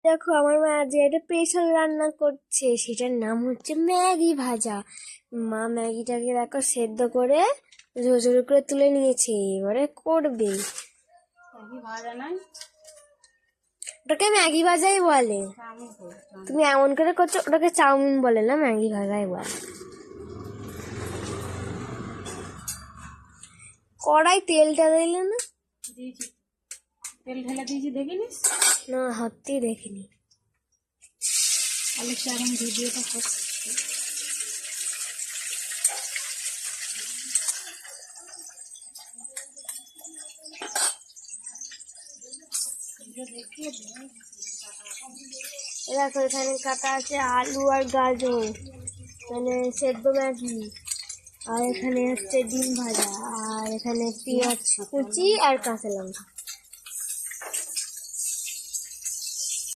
দেখো আমার মা আজ একটা স্পেশাল রান্না করছে, সেটার নাম হচ্ছে ম্যাগি ভাজা। মা ম্যাগিটাকে দেখো সেদ্ধ করে ঝোঝো করে তুলে নিয়েছে, এবারে করবে। ওটাকে ম্যাগি ভাজাই বলে। তুমি এমন করে করছো, ওটাকে চাউমিন বলে না, ম্যাগি ভাজাই বলে। কড়াই তেলটা দিলে না? তেল ঢেলে দিয়েছি, দেখিনিস? না, হাততেই দেখিনি। আলেক্সা এখন ভিডিওটা করছে। দেখো এখানে কাটা আছে আলু আর গাজর, এখানে সেদ্ধ ম্যাগি, আর এখানে হচ্ছে ডিম ভাজা, আর এখানে পেঁয়াজ কুচি আর কাঁচা লঙ্কা।